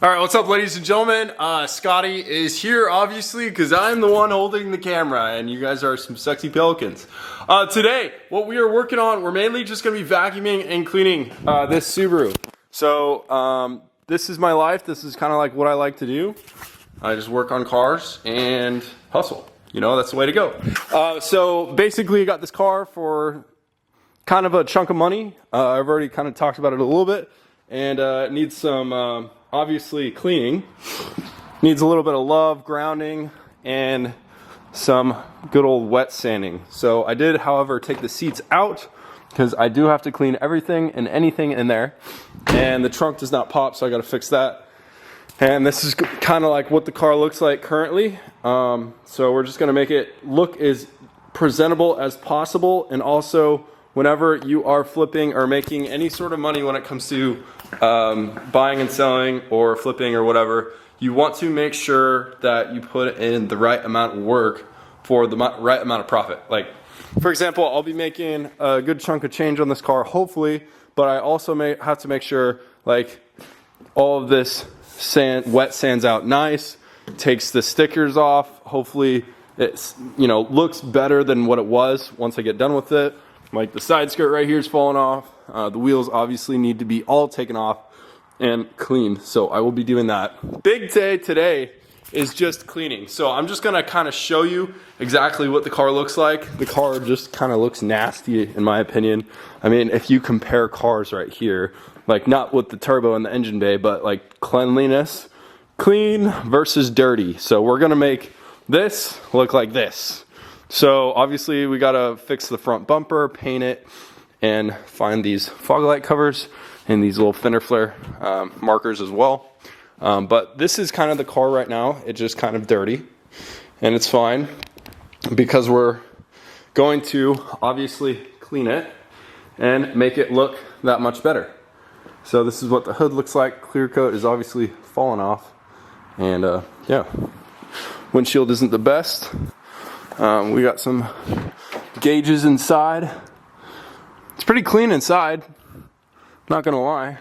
All right, what's up, ladies and gentlemen? Scotty is here, obviously, because I'm the one holding the camera, and you guys are some sexy pelicans. Today, what we are working on, we're mainly just going to be vacuuming and cleaning this Subaru. So, this is my life. This is kind of like what I like to do. I just work on cars and hustle. You know, that's the way to go. So, basically, I got this car for kind of a chunk of money. I've already kind of talked about it a little bit, and it needs some... obviously cleaning, needs a little bit of love, grounding, and some good old wet sanding. So I did, however, take the seats out because I do have to clean everything and anything in there, and the trunk does not pop, so I got to fix that. And this is kind of like what the car looks like currently. So we're just going to make it look as presentable as possible, and also whenever you are flipping or making any sort of money when it comes to buying and selling or flipping or whatever, you want to make sure that you put in the right amount of work for the right amount of profit. Like, for example, I'll be making a good chunk of change on this car, hopefully, but I also may have to make sure, like, all of this sand, wet sands out nice, takes the stickers off. Hopefully it's, you know, looks better than what it was once I get done with it. Like the side skirt right here is falling off. The wheels obviously need to be all taken off and cleaned. So I will be doing that. Big day today is just cleaning. So I'm just gonna kind of show you exactly what the car looks like. The car just kind of looks nasty in my opinion. I mean, if you compare cars right here, like not with the turbo and the engine bay, but like cleanliness, clean versus dirty. So we're gonna make this look like this. So obviously we gotta fix the front bumper, paint it, and find these fog light covers and these little fender flare markers as well. But this is kind of the car right now. It's just kind of dirty, and it's fine because we're going to obviously clean it and make it look that much better. So this is what the hood looks like. Clear coat is obviously falling off, and yeah, windshield isn't the best. We got some gauges inside. It's pretty clean inside, not gonna lie.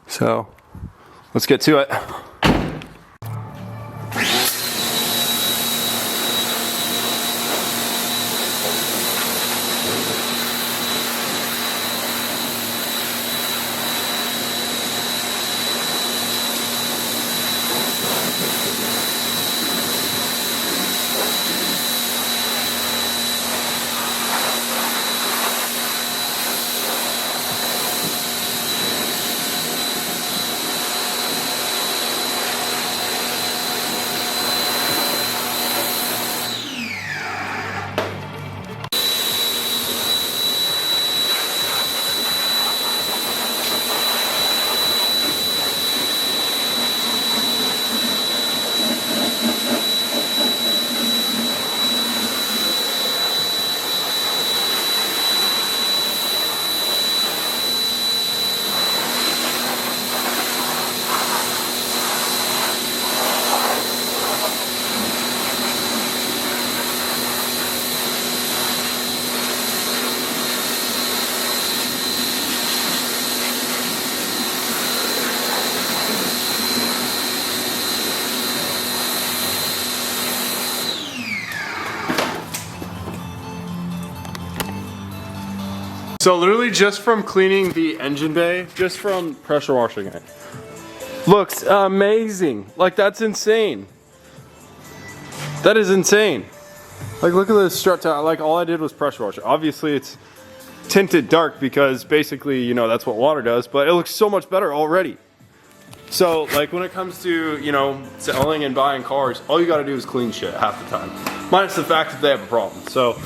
So let's get to it. So literally just from cleaning the engine bay, just from pressure washing it, looks amazing. Like, that's insane. That is insane. Like, look at the strut tile. Like, all I did was pressure wash it. Obviously it's tinted dark because basically, you know, that's what water does, but it looks so much better already. So like when it comes to, you know, selling and buying cars, all you gotta do is clean shit half the time. Minus the fact that they have a problem. So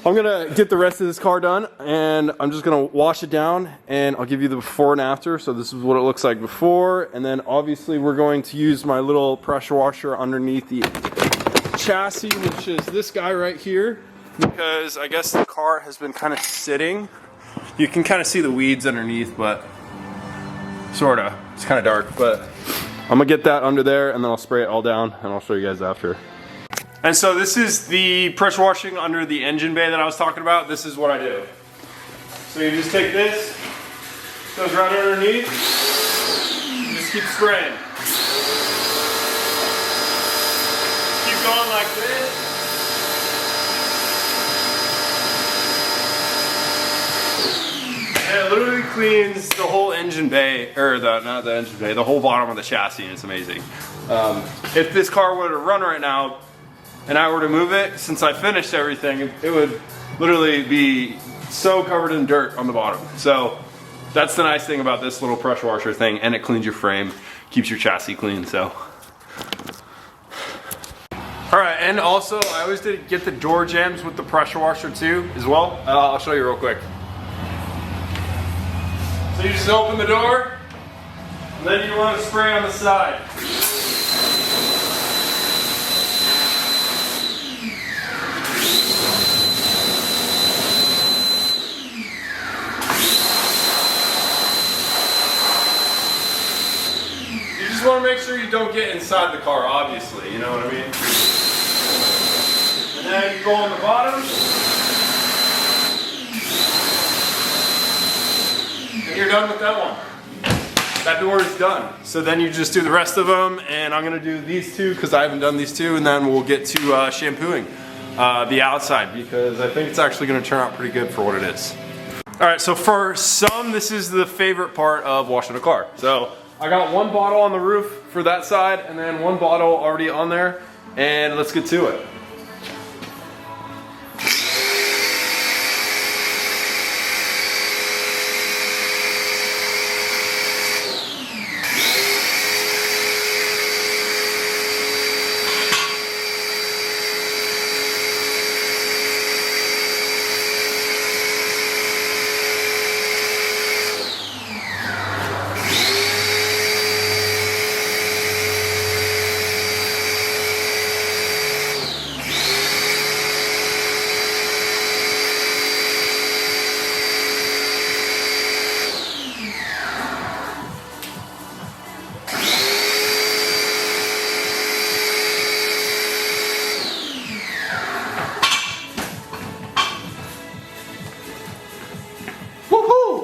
I'm gonna get the rest of this car done, and I'm just gonna wash it down, and I'll give you the before and after. So this is what it looks like before, and then obviously we're going to use my little pressure washer underneath the chassis, which is this guy right here, because I guess the car has been kind of sitting. You can kind of see the weeds underneath, but sorta. It's kind of dark, but I'm gonna get that under there, and then I'll spray it all down, and I'll show you guys after. And so this is the pressure washing under the engine bay that I was talking about. This is what I do. So you just take this, goes right underneath, you just just keep spraying. Keep going like this. And it literally cleans the whole engine bay, or not the engine bay, the whole bottom of the chassis, and it's amazing. If this car were to run right now, and I were to move it, since I finished everything, it would literally be so covered in dirt on the bottom. So that's the nice thing about this little pressure washer thing, and it cleans your frame, keeps your chassis clean, so. All right, and also I always did get the door jambs with the pressure washer too, as well. I'll show you real quick. So you just open the door, and then you want to spray on the side. You just want to make sure you don't get inside the car, obviously, you know what I mean? And then you go on the bottom. And you're done with that one. That door is done. So then you just do the rest of them, and I'm gonna do these two because I haven't done these two, and then we'll get to shampooing the outside because I think it's actually gonna turn out pretty good for what it is. All right, so for some, this is the favorite part of washing a car. So I got one bottle on the roof for that side, and then one bottle already on there, and let's get to it.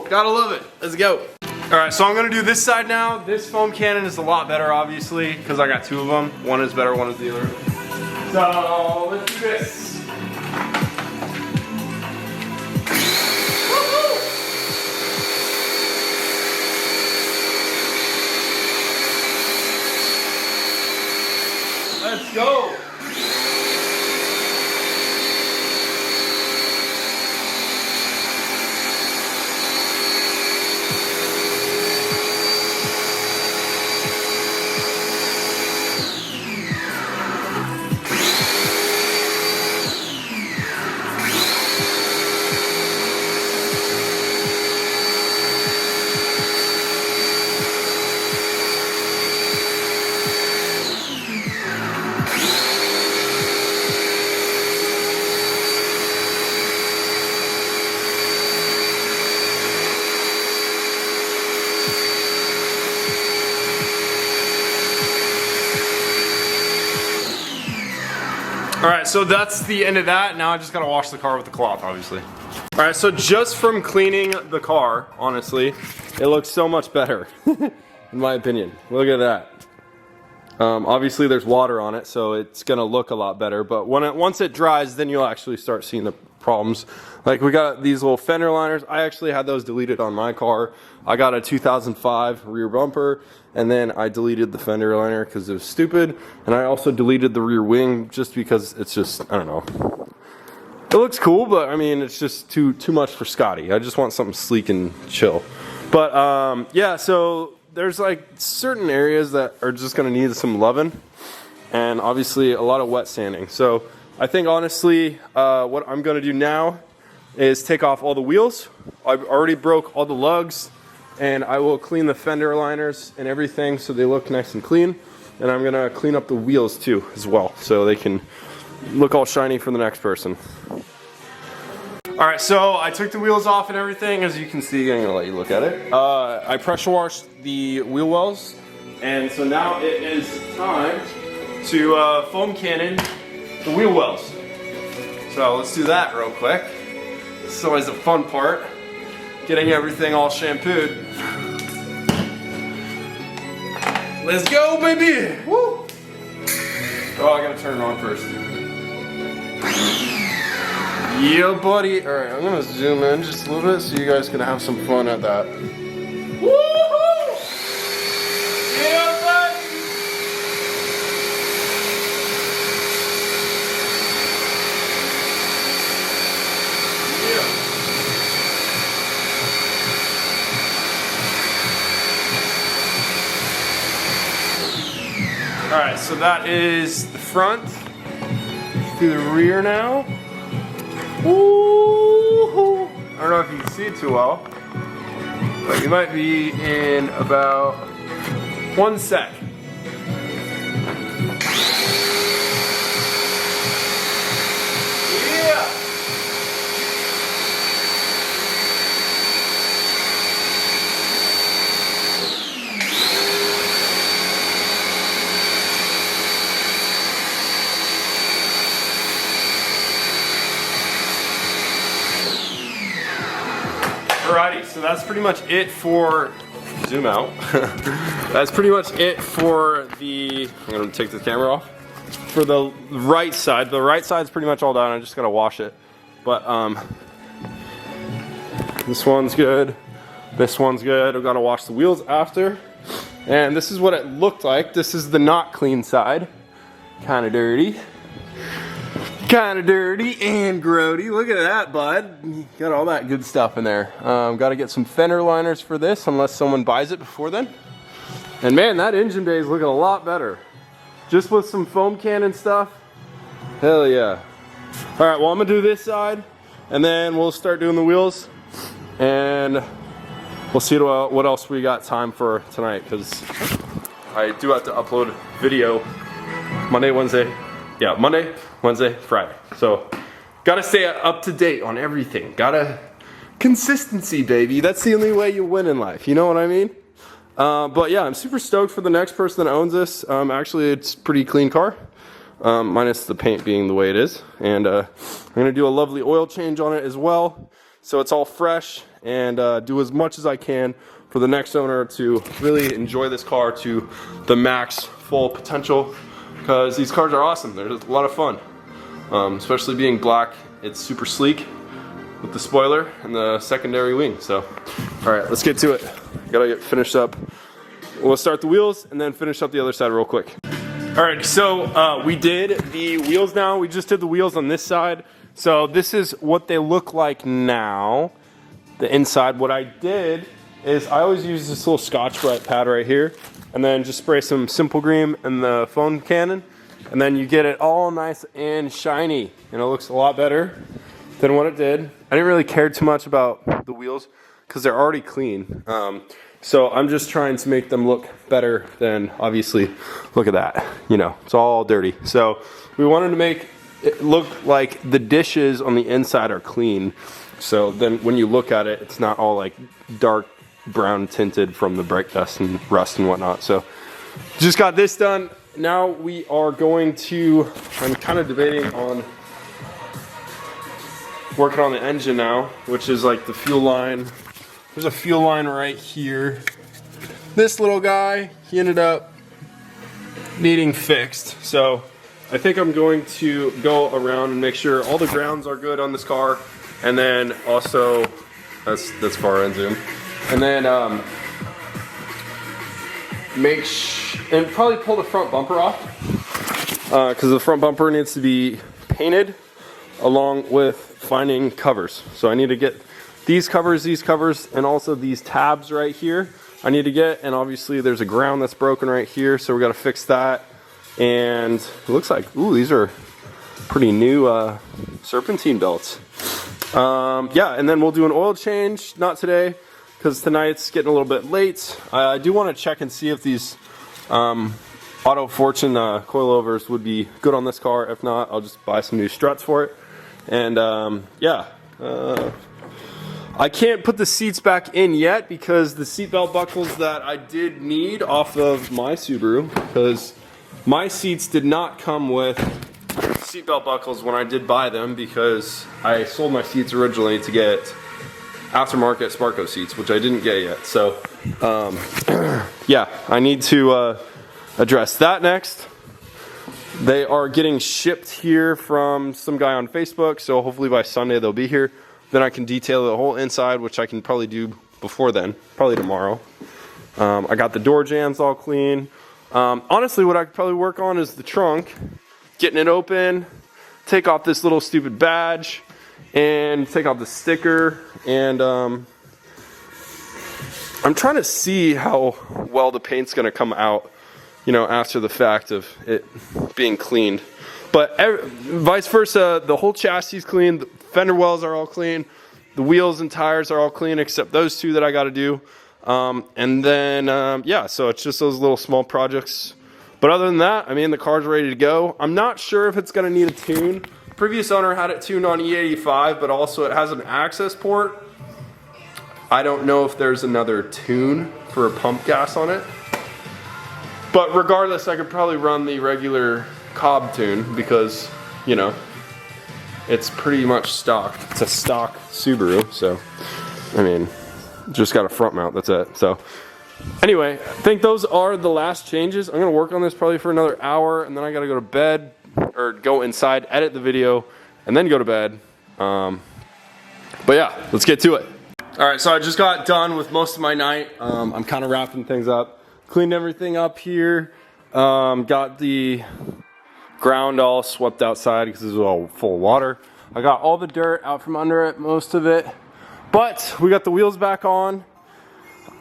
Gotta love it. Let's go. All right, so I'm gonna do this side now. This foam cannon is a lot better, obviously, because I got two of them. One is better, one is the other. So let's do this. Woo-hoo! Let's go. All right, so that's the end of that. Now I just gotta wash the car with the cloth, obviously. All right, so just from cleaning the car, honestly, it looks so much better, in my opinion. Look at that. Obviously there's water on it, so it's gonna look a lot better, but once it dries, then you'll actually start seeing the problems. Like we got these little fender liners. I actually had those deleted on my car. I got a 2005 rear bumper, and then I deleted the fender liner because it was stupid, and I also deleted the rear wing just because it's just, I don't know. It looks cool, but I mean, it's just too much for Scotty. I just want something sleek and chill. But yeah, so there's like certain areas that are just gonna need some loving, and obviously a lot of wet sanding. So I think honestly, what I'm gonna do now is take off all the wheels. I've already broke all the lugs, and I will clean the fender liners and everything so they look nice and clean. And I'm gonna clean up the wheels too as well, so they can look all shiny for the next person. All right, so I took the wheels off and everything. As you can see, I'm gonna let you look at it. I pressure washed the wheel wells, and so now it is time to foam cannon the wheel wells. So let's do that real quick. It's always a fun part, getting everything all shampooed. Let's go, baby! Woo! Oh, I gotta turn it on first. Yeah, buddy. Alright, I'm gonna zoom in just a little bit so you guys can have some fun at that. Woohoo! Yeah, buddy! Yeah. Alright, so that is the front. Through the rear now. Ooh, I don't know if you can see it too well, but you might be in about 1 sec. Yeah. Alrighty, so that's pretty much it for, zoom out. That's pretty much it for the, I'm gonna take the camera off. For the right side, the right side's pretty much all done, I just gotta wash it. But this one's good, this one's good, I've gotta wash the wheels after. And this is what it looked like. This is the not clean side. Kinda dirty. Kind of dirty and grody. Look at that, bud. Got all that good stuff in there. Got to get some fender liners for this, unless someone buys it before then. And man, that engine bay is looking a lot better. Just with some foam cannon stuff. Hell yeah. All right, well, I'm gonna do this side, and then we'll start doing the wheels, and we'll see what else we got time for tonight, because I do have to upload video Monday, Wednesday. Yeah, Monday, Wednesday, Friday. So, gotta stay up to date on everything. Gotta, consistency, baby. That's the only way you win in life. You know what I mean? But yeah, I'm super stoked for the next person that owns this. Actually, it's a pretty clean car. Minus the paint being the way it is. And I'm gonna do a lovely oil change on it as well. So it's all fresh, and do as much as I can for the next owner to really enjoy this car to the max full potential. Because these cars are awesome, they're a lot of fun. Especially being black, it's super sleek with the spoiler and the secondary wing. So, all right, let's get to it. Gotta get finished up. We'll start the wheels and then finish up the other side real quick. All right, so we did the wheels now. We just did the wheels on this side. So this is what they look like now, the inside. What I did is I always use this little Scotch-Brite pad right here, and then just spray some Simple Green in the foam cannon, and then you get it all nice and shiny, and it looks a lot better than what it did. I didn't really care too much about the wheels because they're already clean. So I'm just trying to make them look better than, obviously, look at that, you know, it's all dirty. So we wanted to make it look like the dishes on the inside are clean. So then when you look at it, it's not all like dark brown tinted from the brake dust and rust and whatnot. So just got this done. Now we are going to, I'm kind of debating on working on the engine now, which is like the fuel line. There's a fuel line right here. This little guy, he ended up needing fixed. So I think I'm going to go around and make sure all the grounds are good on this car. And then also, that's far end zoom. And then and probably pull the front bumper off, because the front bumper needs to be painted along with finding covers. So I need to get these covers, and also these tabs right here I need to get. And obviously there's a ground that's broken right here, so we got to fix that. And it looks like, ooh, these are pretty new serpentine belts. Yeah, and then we'll do an oil change, not today, because tonight's getting a little bit late. I do want to check and see if these Auto Fortune coilovers would be good on this car. If not, I'll just buy some new struts for it. And yeah, I can't put the seats back in yet because the seatbelt buckles that I did need off of my Subaru, because my seats did not come with seatbelt buckles when I did buy them, because I sold my seats originally to get aftermarket Sparco seats, which I didn't get yet. So yeah, I need to address that next. They are getting shipped here from some guy on Facebook, so hopefully by Sunday they'll be here. Then I can detail the whole inside, which I can probably do before then, probably tomorrow. I got the door jambs all clean. Honestly, what I could probably work on is the trunk, getting it open, take off this little stupid badge, and take off the sticker. And I'm trying to see how well the paint's gonna come out, you know, after the fact of it being cleaned. But vice versa, the whole chassis is clean, the fender wells are all clean, the wheels and tires are all clean except those two that I gotta do. And then, yeah, so it's just those little small projects. But other than that, I mean, the car's ready to go. I'm not sure if it's gonna need a tune. Previous owner had it tuned on E85, but also it has an access port. I don't know if there's another tune for a pump gas on it. But regardless, I could probably run the regular Cobb tune because, you know, it's pretty much stock. It's a stock Subaru, so, I mean, just got a front mount, that's it. So, anyway, I think those are the last changes. I'm gonna work on this probably for another hour, and then I gotta go to bed, or go inside, edit the video, and then go to bed. But yeah, let's get to it. All right, so I just got done with most of my night. I'm kind of wrapping things up. Cleaned everything up here. Got the ground all swept outside because it was all full of water. I got all the dirt out from under it, most of it. But we got the wheels back on.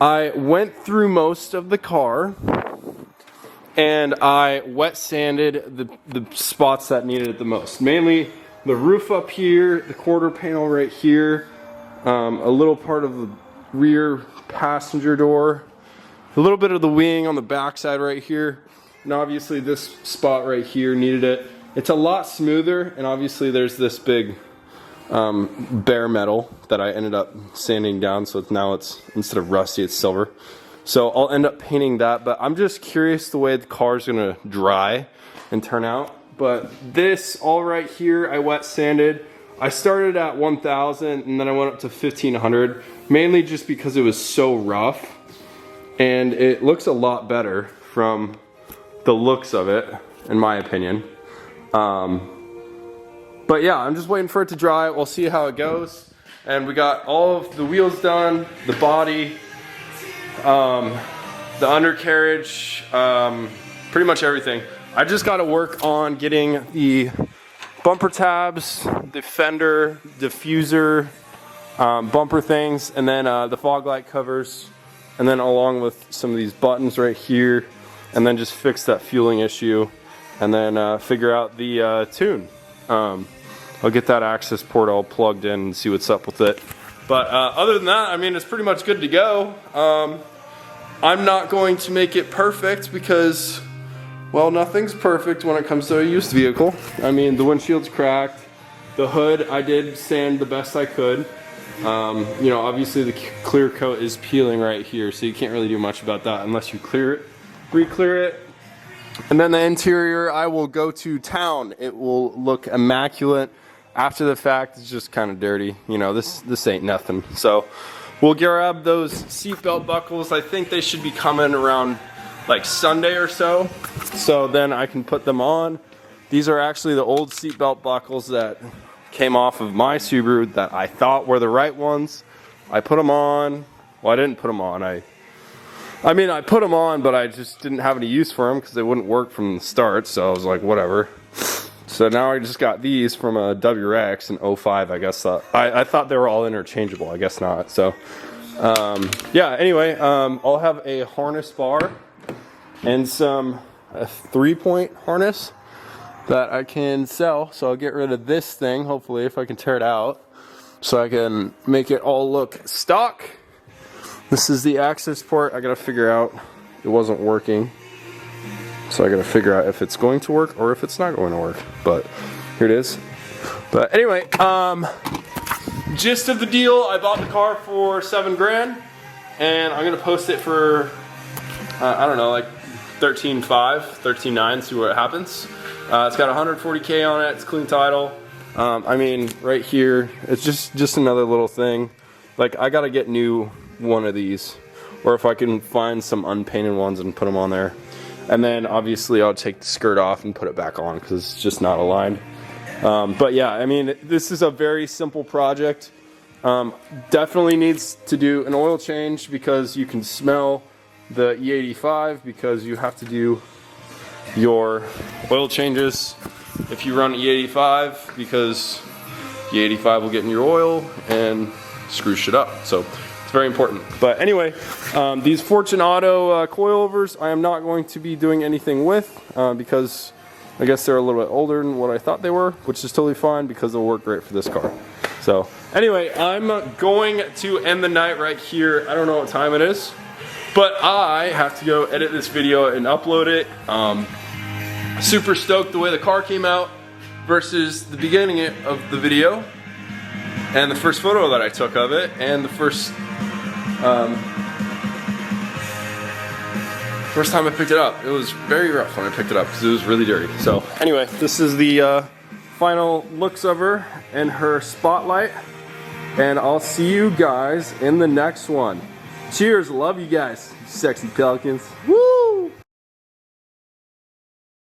I went through most of the car and I wet sanded the spots that needed it the most. Mainly the roof up here, the quarter panel right here, a little part of the rear passenger door, a little bit of the wing on the back side right here, and obviously this spot right here needed it. It's a lot smoother, and obviously there's this big bare metal that I ended up sanding down, so now it's, instead of rusty, it's silver. So I'll end up painting that, but I'm just curious the way the car's gonna dry and turn out. But this all right here, I wet sanded. I started at 1,000 and then I went up to 1,500, mainly just because it was so rough. And it looks a lot better from the looks of it, in my opinion. But yeah, I'm just waiting for it to dry. We'll see how it goes. And we got all of the wheels done, the body, the undercarriage, pretty much everything. I just got to work on getting the bumper tabs, the fender, diffuser, bumper things, and then the fog light covers. And then along with some of these buttons right here, and then just fix that fueling issue, and then figure out the tune. I'll get that access port all plugged in and see what's up with it. But other than that, I mean, it's pretty much good to go. I'm not going to make it perfect because, well, nothing's perfect when it comes to a used vehicle. I mean, the windshield's cracked. The hood, I did sand the best I could. You know, obviously the clear coat is peeling right here, so you can't really do much about that unless you clear it, re-clear it. And then the interior, I will go to town. It will look immaculate. After the fact, it's just kind of dirty. You know, this ain't nothing. So we'll grab those seatbelt buckles. I think they should be coming around like Sunday or so. So then I can put them on. These are actually the old seatbelt buckles that came off of my Subaru that I thought were the right ones. I put them on. Well, I didn't put them on. I mean, I put them on, but I just didn't have any use for them because they wouldn't work from the start. So I was like, whatever. So now I just got these from a WRX in 05, I guess. I thought they were all interchangeable. I guess not. So, yeah, anyway, I'll have a harness bar and a 3-point harness that I can sell. So I'll get rid of this thing, hopefully, if I can tear it out, so I can make it all look stock. This is the access port. I gotta figure out, it wasn't working. So I gotta figure out if it's going to work or if it's not going to work. But here it is. But anyway, gist of the deal, I bought the car for $7 grand and I'm gonna post it for, I don't know, like 13.5, 13.9, see what happens. It's got 140K on it, it's clean title. I mean, right here, it's just another little thing. Like, I gotta get new one of these, or if I can find some unpainted ones and put them on there. And then obviously I'll take the skirt off and put it back on because it's just not aligned. But yeah, I mean, this is a very simple project. Definitely needs to do an oil change because you can smell the E85 because you have to do your oil changes if you run E85 because E85 will get in your oil and screw shit up. So it's very important. But anyway, these Fortune Auto coilovers I am not going to be doing anything with because I guess they're a little bit older than what I thought they were, which is totally fine because they'll work great for this car. So anyway, I'm going to end the night right here. I don't know what time it is, but I have to go edit this video and upload it. Super stoked the way the car came out versus the beginning of the video and the first photo that I took of it and the first time I picked it up. It was very rough when I picked it up because it was really dirty. So anyway, this is the final looks of her and her spotlight, and I'll see you guys in the next one. Cheers, love you guys, sexy pelicans. Woo!